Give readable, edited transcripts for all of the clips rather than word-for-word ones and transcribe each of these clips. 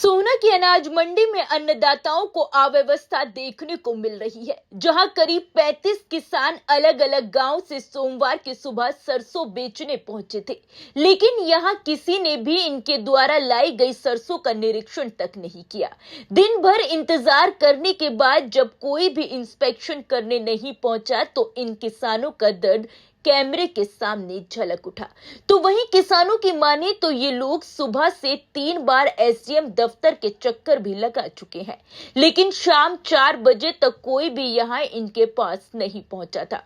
सोहना की अनाज मंडी में अन्नदाताओं को अव्यवस्था देखने को मिल रही है, जहां करीब 35 किसान अलग अलग गांव से सोमवार की सुबह सरसों बेचने पहुंचे थे, लेकिन यहां किसी ने भी इनके द्वारा लाई गई सरसों का निरीक्षण तक नहीं किया। दिन भर इंतजार करने के बाद जब कोई भी इंस्पेक्शन करने नहीं पहुंचा तो इन किसानों का दर्द कैमरे के सामने झलक उठा। तो वहीं किसानों की माने तो ये लोग सुबह से 3 बार एसडीएम दफ्तर के चक्कर भी लगा चुके हैं, लेकिन शाम 4 बजे तक कोई भी यहां इनके पास नहीं पहुंचा था।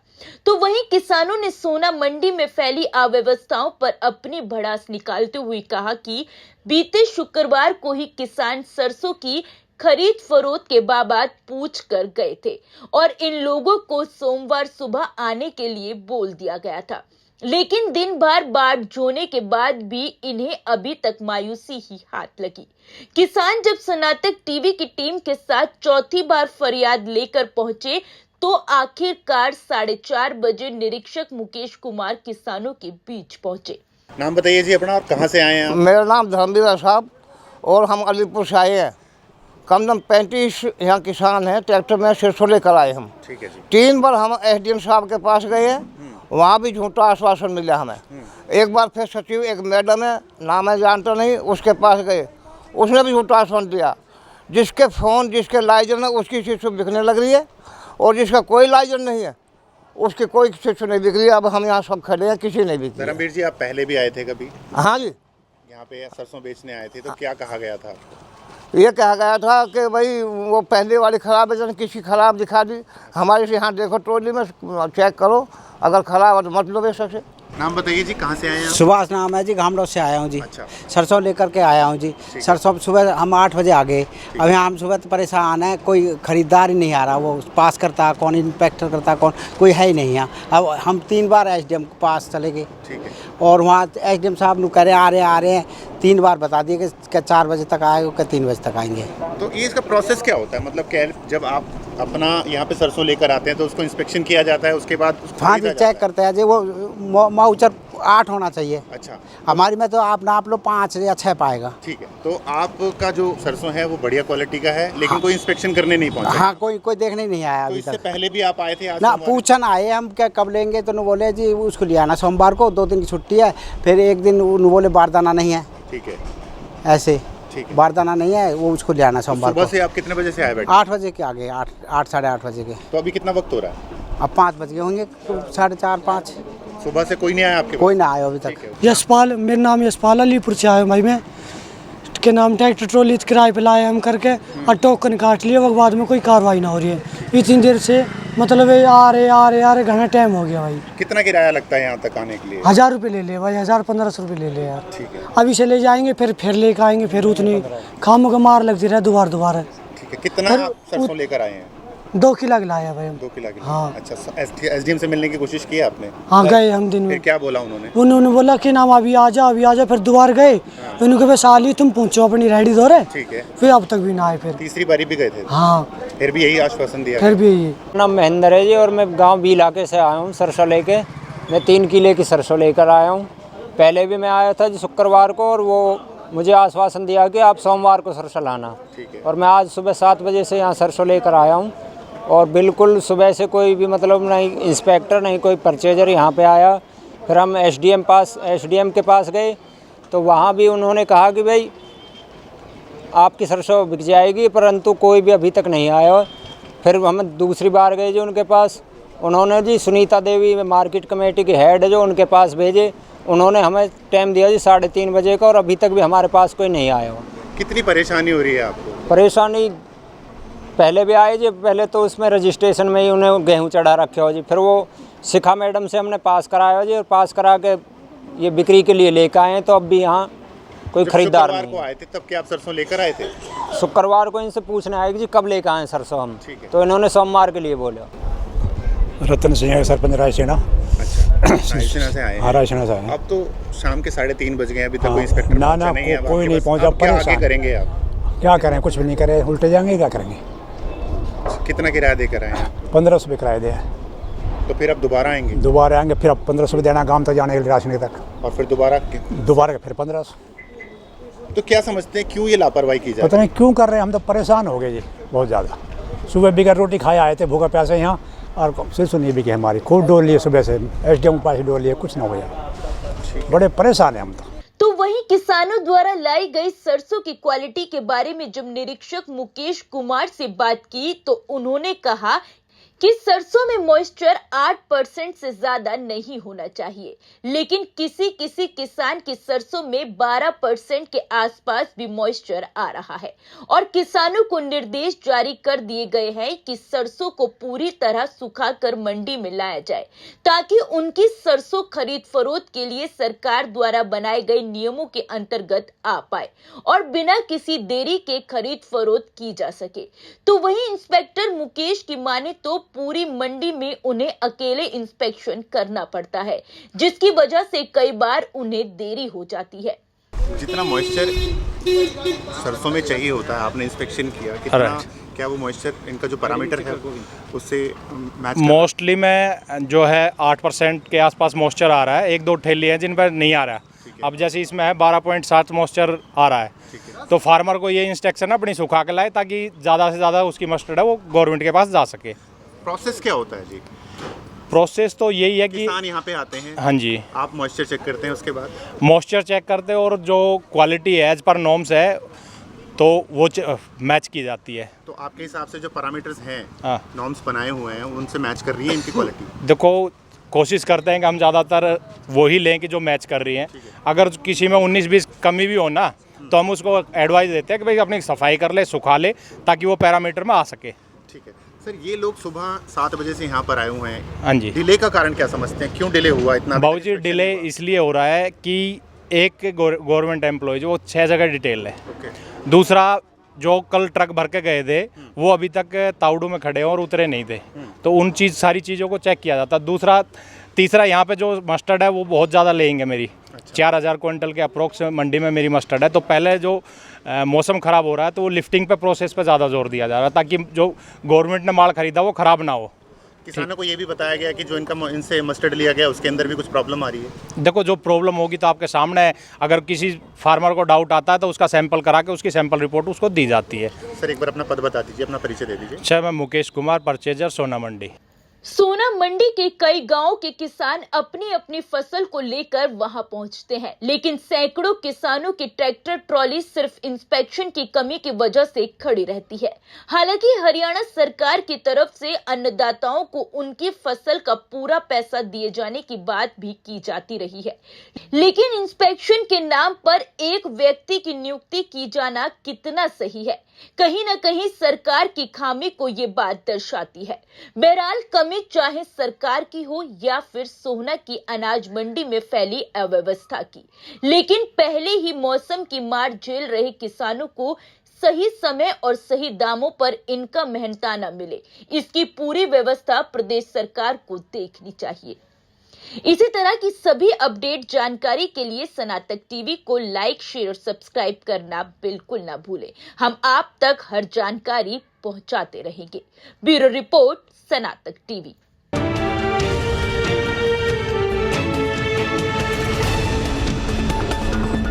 तो वहीं किसानों ने सोहना मंडी में फैली अव्यवस्थाओं पर अपनी भड़ास निकालते हुए कहा कि बीते शुक्रवार को ही किसान सरसों की खरीद फरोख्त के बाबत पूछ कर गए थे और इन लोगों को सोमवार सुबह आने के लिए बोल दिया गया था, लेकिन दिन भर बाट जोने के बाद भी इन्हें अभी तक मायूसी ही हाथ लगी। किसान जब स्नातक टीवी की टीम के साथ चौथी बार फरियाद लेकर पहुंचे तो आखिरकार 4:30 बजे निरीक्षक मुकेश कुमार किसानों के बीच पहुंचे। नाम बताइए जी अपना, और कहाँ से आए हैं आप? मेरा नाम धर्मवीर साहब और हम अलीपुर से आए हैं। कम से कम 35 यहाँ किसान हैं, ट्रैक्टर में सरसों लेकर आए हम। ठीक है जी। 3 बार हम एसडीएम साहब के पास गए हैं, वहाँ भी झूठा आश्वासन मिला हमें। एक बार फिर सचिव एक मैडम है, नाम है जानता नहीं, उसके पास गए, उसने भी झूठा आश्वासन दिया। जिसके फ़ोन जिसके लाइजन है उसकी शिशु बिकने लग रही है और जिसका कोई लाइजन नहीं है उसकी कोई शिशु नहीं बिक रही है। अब हम यहाँ सब खड़े हैं, किसी नहीं बिकी। धर्मवीर जी, आप पहले भी आए थे कभी हाँ जी, यहाँ पे सरसों बेचने आए थे, तो क्या कहा गया था आपको? ये कहा गया था कि भाई वो पहले वाली ख़राब है, किसी ख़राब दिखा दी। हमारे से यहाँ देखो ट्रॉली में चेक करो, अगर ख़राब है तो मत लो बेशक से। नाम बताइए जी, कहाँ से आए हैं? सुभाष नाम है जी, घामड़ो से आया हूँ जी। अच्छा। सरसों लेकर के आया हूँ जी। सरसों सुबह हम 8 बजे आ गए। अब यहाँ हम सुबह तो परेशान है, कोई खरीदार ही नहीं आ रहा। वो पास करता कौन, इंस्पेक्टर करता कौन, कोई है ही नहीं यहाँ। अब हम 3 बार एसडीएम के पास चले गए। ठीक है। और वहाँ एसडीएम साहब ने कह रहे आ रहे हैं 3 बार बता दिए कि 4 बजे तक आएगा, कि 3 बजे तक आएंगे। तो ये इसका प्रोसेस क्या होता है? मतलब क्या, जब आप अपना यहाँ पे सरसों लेकर आते हैं तो उसको इंस्पेक्शन किया जाता है, उसके बाद उसको हाँ जी, चेक करते हैं जी। वो माउचर 8 होना चाहिए। अच्छा। हमारी में तो आप नाप लो 5 या 6 पाएगा। ठीक है। तो आपका जो सरसों है वो बढ़िया क्वालिटी का है, लेकिन हाँ। कोई इंस्पेक्शन करने नहीं पहुंचा? हाँ, कोई देखने नहीं आया तो अभी इससे तक। पहले भी आप आए थे? आज ना सोमवार? पूछन आए हम, क्या कब लेंगे, तो उन्होंने बोले जी उसको ले आना सोमवार को, 2 दिन की छुट्टी है। फिर एक दिन उन्होंने बोले बारदाना नहीं है। ठीक है। ऐसे ठीक है। बारदाना नहीं है, वो उसको ले आना सोमवार सुबह को। से आप कितने बजे से आए बैठे? 8 बजे के आगे, 8 साढ़े 8 बजे के। तो अभी कितना वक्त हो रहा है? अब 5 बज गए होंगे, 4:30 5। सुबह से कोई नहीं आया आपके कोई पास? ना आया अभी तक। ठीक है। यशपाल, मेरा नाम यशपाल, अलीपुर से आया भाई। मैं के नाम ट्रैक्टर ट्रॉली किराए पे लाए हम करके और टोकन काट लिए, वो बाद में कोई कार्रवाई ना हो रही है। इतनी देर से मतलब आ रहे घना टाइम हो गया भाई। कितना किराया लगता है यहाँ तक आने के लिए? 1000 रुपये ले ले भाई, 1000-1500 रुपये ले ले यार। ठीक है। अभी से ले जाएंगे, फिर लेकर आएंगे, फिर उतनी खामों का मार लगती रहे दोबारा। ठीक है। कितना आप सरसों लेकर आए हैं? 2 किलो लाया भाई हम। 2 किलो की? हाँ। अच्छा। एसडीएम से मिलने की कोशिश की आपने? हाँ, गए हम दिन फिर में। क्या बोला उन्होंने? उन्होंने बोला कि नाम अभी आ जा, फिर दोबारा गए। उन्होंने कहा साली तुम पूछो अपनी रेडी दो रहे। ठीक है। फिर अब तक भी ना आए। फिर तीसरी बारी भी गए थे? हाँ, फिर भी यही आश्वासन दिया? फिर भी यही। नाम महेंद्र है जी, और मैं गांव बी इलाके से आया हूं सरसों लेके। मैं 3 किले की सरसों लेकर आया हूं। पहले भी मैं आया था जी शुक्रवार को, और वो मुझे आश्वासन दिया कि आप सोमवार को सरसों लाना। ठीक है। और मैं आज सुबह 7 बजे से यहाँ सरसों लेकर आया हूँ, और बिल्कुल सुबह से कोई भी मतलब नहीं इंस्पेक्टर नहीं कोई परचेजर यहाँ पे आया। फिर हम एसडीएम के पास गए, तो वहाँ भी उन्होंने कहा कि भाई आपकी सरसों बिक जाएगी, परंतु कोई भी अभी तक नहीं आया। फिर हम दूसरी बार गए जी उनके पास, उन्होंने जी सुनीता देवी मार्केट कमेटी के हेड है जो, उनके पास भेजे। उन्होंने हमें टाइम दिया जी 3:30 बजे का, और अभी तक भी हमारे पास कोई नहीं आया हो। कितनी परेशानी हो रही है आपको? परेशानी पहले भी आए जी, पहले तो उसमें रजिस्ट्रेशन में ही उन्हें गेहूँ चढ़ा रखे हो जी। फिर वो शिखा मैडम से हमने पास कराया जी, और पास करा के ये बिक्री के लिए लेकर आए। तो अब भी यहाँ कोई खरीदार शुक्रवार नहीं को आए थे, तब क्या आप सरसों लेकर आए थे? शुक्रवार को इनसे पूछने आएगी जी कब लेकर आए सरसों हम। ठीक है। तो इन्होंने सोमवार के लिए बोला। रतन सिंह है, सरपंच रायसेना। अच्छा। रायसेना से आए हैं? हाँ, रायसेना से आए। अब तो शाम के 3:30 बज गए, अभी तक कोई इंस्पेक्टर ना, पहुंचा ना, नहीं है। अब कोई आपके नहीं पास- पहुंचा, अब क्या आगे परेशान। करेंगे आप? क्या करें, कुछ भी नहीं करें, उल्टे जाएंगे, क्या करेंगे। कितना किराया देकर आए हैं? 1500 रुपये किराया दिया। तो फिर अब दोबारा आएंगे? दोबारा आएंगे, फिर अब 1500 रुपये देना गाँव तक जाने के लिए राशन तक, और फिर दोबारा दोबारा फिर 1500। तो क्या समझते हैं क्यों ये लापरवाही की जाती पता नहीं क्यों कर रहे हैं, हम तो परेशान हो गए जी बहुत ज़्यादा। सुबह बिगड़ रोटी खाए आए थे भूखा प्यासे यहाँ, और सिर्फ सुनिए भी कि हमारी खूब डोल लिए सुबह से, SDM पास डोल लिए, कुछ ना हो गया। बड़े परेशान हैं हम तो वहीं किसानों द्वारा लाई गई सरसों की क्वालिटी के बारे में जब निरीक्षक मुकेश कुमार से बात की तो उन्होंने कहा कि सरसों में मॉइस्चर 8% से ज्यादा नहीं होना चाहिए, लेकिन किसी किसी किसान की सरसों में 12% के आसपास भी मॉइस्चर आ रहा है और किसानों को निर्देश जारी कर दिए गए हैं कि सरसों को पूरी तरह सुखाकर मंडी में लाया जाए ताकि उनकी सरसों खरीद फरोख्त के लिए सरकार द्वारा बनाए गए नियमों के अंतर्गत आ पाए और बिना किसी देरी के खरीद फरोख्त की जा सके। तो वहीं इंस्पेक्टर मुकेश की माने तो पूरी मंडी में उन्हें अकेले इंस्पेक्शन करना पड़ता है, जिसकी वजह से कई बार उन्हें देरी हो जाती है। जितना मॉइस्चर सरसों में चाहिए होता है, आपने इंस्पेक्शन किया कितना, क्या वो मॉइस्चर इनका जो पैरामीटर है उससे मैच? मोस्टली में जो है 8% के आसपास मॉइस्चर आ रहा है, 1-2 ठेली है जिन पर नहीं आ रहा है। अब जैसे इसमें है 12.7 मॉइस्चर आ रहा है, तो फार्मर को ये इंस्ट्रक्शन अपनी सुखा के लाए ताकि ज़्यादा से ज़्यादा उसकी मस्टर्ड है वो गवर्नमेंट के पास जा सके। प्रोसेस क्या होता है जी? प्रोसेस तो यही है कि किसान यहाँ पे आते हैं, हाँ जी, आप मॉइस्चर चेक करते हैं, उसके बाद मॉइस्चर चेक करते हैं और जो क्वालिटी है एज पर नॉर्म्स है तो वो मैच की जाती है। तो आपके हिसाब से जो पैरामीटर्स हैं, हाँ, नॉर्म्स बनाए हुए हैं, उनसे मैच कर रही है इनकी क्वालिटी? देखो कोशिश करते हैं कि हम ज़्यादातर वही लें कि जो मैच कर रही हैं। अगर किसी में 19-20 कमी भी हो ना तो हम उसको एडवाइस देते हैं कि भाई अपनी सफाई कर ले, सुखा ले, ताकि वो पैरामीटर में आ सके। ठीक है सर, ये लोग सुबह 7 बजे से यहाँ पर आए हुए हैं। हाँ जी। डिले का कारण क्या समझते हैं, क्यों डिले हुआ इतना? बाबू जी डिले इसलिए हो रहा है कि एक गवर्नमेंट एम्प्लॉय जो 6 जगह डिटेल है, दूसरा जो कल ट्रक भर के गए थे वो अभी तक ताउडू में खड़े हैं और उतरे नहीं थे, तो उन सारी चीज़ों को चेक किया जाता। दूसरा तीसरा यहाँ पे जो मस्टर्ड है वो बहुत ज़्यादा लेंगे मेरी, 4000 क्विंटल के अप्रोक्स मंडी में मेरी मस्टर्ड है। तो पहले जो मौसम ख़राब हो रहा है तो वो लिफ्टिंग पे प्रोसेस पे ज़्यादा जोर दिया जा रहा है ताकि जो गवर्नमेंट ने माल खरीदा वो ख़राब ना हो। किसानों को ये भी बताया गया कि जो इनसे मस्टर्ड लिया गया उसके अंदर भी कुछ प्रॉब्लम आ रही है। देखो जो प्रॉब्लम होगी तो आपके सामने है, अगर किसी फार्मर को डाउट आता है तो उसका सैंपल करा के उसकी सैंपल रिपोर्ट उसको दी जाती है। सर एक बार अपना पद बता दीजिए, अपना परिचय दे दीजिए। अच्छा, मैं मुकेश कुमार, परचेजर, सोना मंडी। सोना मंडी के कई गांवों के किसान अपनी अपनी फसल को लेकर वहां पहुंचते हैं, लेकिन सैकड़ों किसानों की ट्रैक्टर ट्रॉली सिर्फ इंस्पेक्शन की कमी की वजह से खड़ी रहती है। हालांकि हरियाणा सरकार की तरफ से अन्नदाताओं को उनकी फसल का पूरा पैसा दिए जाने की बात भी की जाती रही है, लेकिन इंस्पेक्शन के नाम पर एक व्यक्ति की नियुक्ति की जाना कितना सही है? कहीं न कहीं सरकार की खामी को ये बात दर्शाती है। बहरहाल कमी चाहे सरकार की हो या फिर सोहना की अनाज मंडी में फैली अव्यवस्था की, लेकिन पहले ही मौसम की मार झेल रहे किसानों को सही समय और सही दामों पर इनका मेहनताना मिले, इसकी पूरी व्यवस्था प्रदेश सरकार को देखनी चाहिए। इसी तरह की सभी अपडेट जानकारी के लिए सनातक टीवी को लाइक, शेयर और सब्सक्राइब करना बिल्कुल ना भूलें। हम आप तक हर जानकारी पहुंचाते रहेंगे। Bureau report, Sanatak TV.